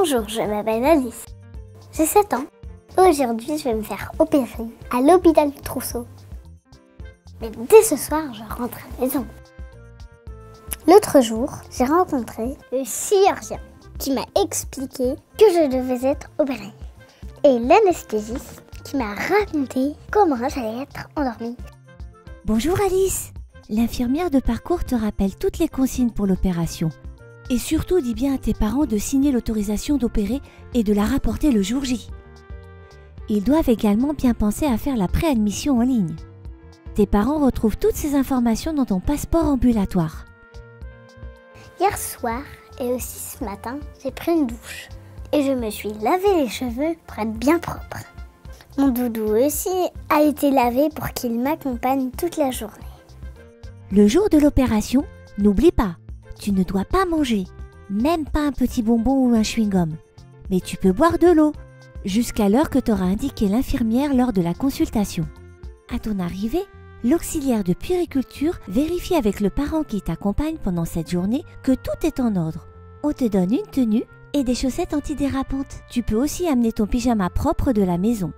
Bonjour, je m'appelle Alice. J'ai 7 ans. Aujourd'hui, je vais me faire opérer à l'hôpital Trousseau. Mais dès ce soir, je rentre à la maison. L'autre jour, j'ai rencontré le chirurgien qui m'a expliqué que je devais être opérée. Et l'anesthésiste qui m'a raconté comment j'allais être endormie. Bonjour Alice. L'infirmière de parcours te rappelle toutes les consignes pour l'opération. Et surtout, dis bien à tes parents de signer l'autorisation d'opérer et de la rapporter le jour J. Ils doivent également bien penser à faire la préadmission en ligne. Tes parents retrouvent toutes ces informations dans ton passeport ambulatoire. Hier soir et aussi ce matin, j'ai pris une douche. Et je me suis lavé les cheveux pour être bien propre. Mon doudou aussi a été lavé pour qu'il m'accompagne toute la journée. Le jour de l'opération, n'oublie pas, tu ne dois pas manger, même pas un petit bonbon ou un chewing-gum. Mais tu peux boire de l'eau, jusqu'à l'heure que t'aura indiqué l'infirmière lors de la consultation. À ton arrivée, l'auxiliaire de puériculture vérifie avec le parent qui t'accompagne pendant cette journée que tout est en ordre. On te donne une tenue et des chaussettes antidérapantes. Tu peux aussi amener ton pyjama propre de la maison.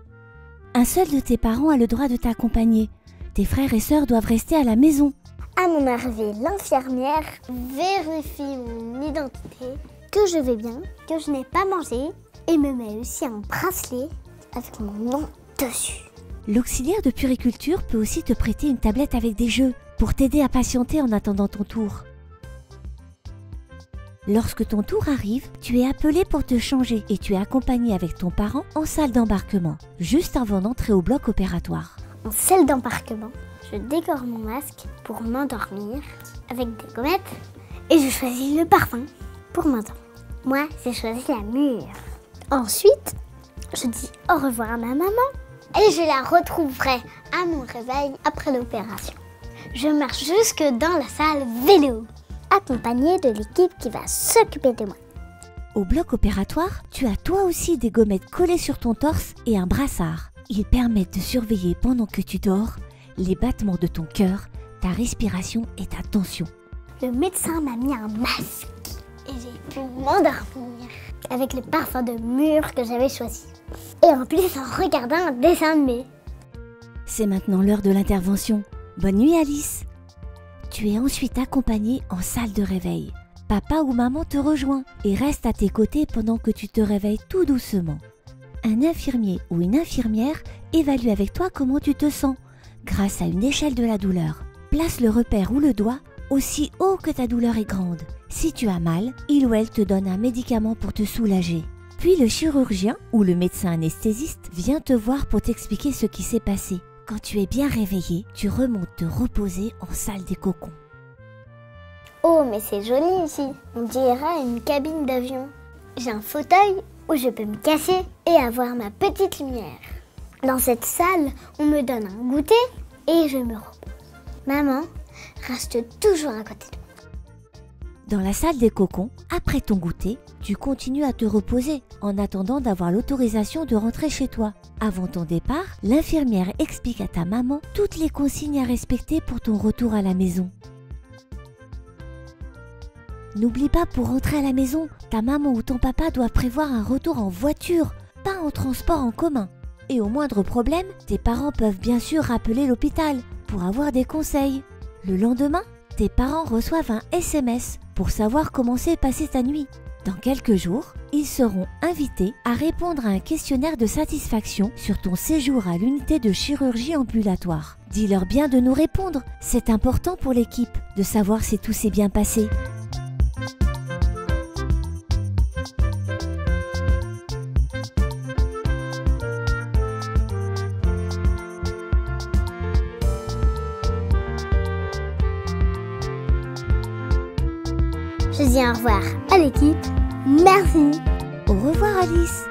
Un seul de tes parents a le droit de t'accompagner. Tes frères et sœurs doivent rester à la maison. À mon arrivée, l'infirmière vérifie mon identité, que je vais bien, que je n'ai pas mangé et me met aussi un bracelet avec mon nom dessus. L'auxiliaire de puériculture peut aussi te prêter une tablette avec des jeux pour t'aider à patienter en attendant ton tour. Lorsque ton tour arrive, tu es appelé pour te changer et tu es accompagné avec ton parent en salle d'embarquement, juste avant d'entrer au bloc opératoire. En salle d'embarquement, je décore mon masque pour m'endormir avec des gommettes et je choisis le parfum pour m'endormir. Moi, j'ai choisi la mûre. Ensuite, je dis au revoir à ma maman et je la retrouverai à mon réveil après l'opération. Je marche jusque dans la salle vélo, accompagnée de l'équipe qui va s'occuper de moi. Au bloc opératoire, tu as toi aussi des gommettes collées sur ton torse et un brassard. Ils permettent de surveiller pendant que tu dors les battements de ton cœur, ta respiration et ta tension. Le médecin m'a mis un masque et j'ai pu m'endormir avec le parfum de mûre que j'avais choisi. Et en plus en regardant un dessin animé. C'est maintenant l'heure de l'intervention. Bonne nuit Alice. Tu es ensuite accompagnée en salle de réveil. Papa ou maman te rejoint et reste à tes côtés pendant que tu te réveilles tout doucement. Un infirmier ou une infirmière évalue avec toi comment tu te sens grâce à une échelle de la douleur. Place le repère ou le doigt aussi haut que ta douleur est grande. Si tu as mal, il ou elle te donne un médicament pour te soulager. Puis le chirurgien ou le médecin anesthésiste vient te voir pour t'expliquer ce qui s'est passé. Quand tu es bien réveillé, tu remontes te reposer en salle des cocons. Oh, mais c'est joli ici. On dirait une cabine d'avion. J'ai un fauteuil où je peux me cacher et avoir ma petite lumière. Dans cette salle, on me donne un goûter et je me repose. Maman reste toujours à côté de moi. Dans la salle des cocons, après ton goûter, tu continues à te reposer en attendant d'avoir l'autorisation de rentrer chez toi. Avant ton départ, l'infirmière explique à ta maman toutes les consignes à respecter pour ton retour à la maison. N'oublie pas, pour rentrer à la maison, ta maman ou ton papa doivent prévoir un retour en voiture, pas en transport en commun. Et au moindre problème, tes parents peuvent bien sûr rappeler l'hôpital pour avoir des conseils. Le lendemain, tes parents reçoivent un SMS pour savoir comment s'est passée ta nuit. Dans quelques jours, ils seront invités à répondre à un questionnaire de satisfaction sur ton séjour à l'unité de chirurgie ambulatoire. Dis-leur bien de nous répondre, c'est important pour l'équipe de savoir si tout s'est bien passé. Je dis au revoir à l'équipe. Merci. Au revoir Alice.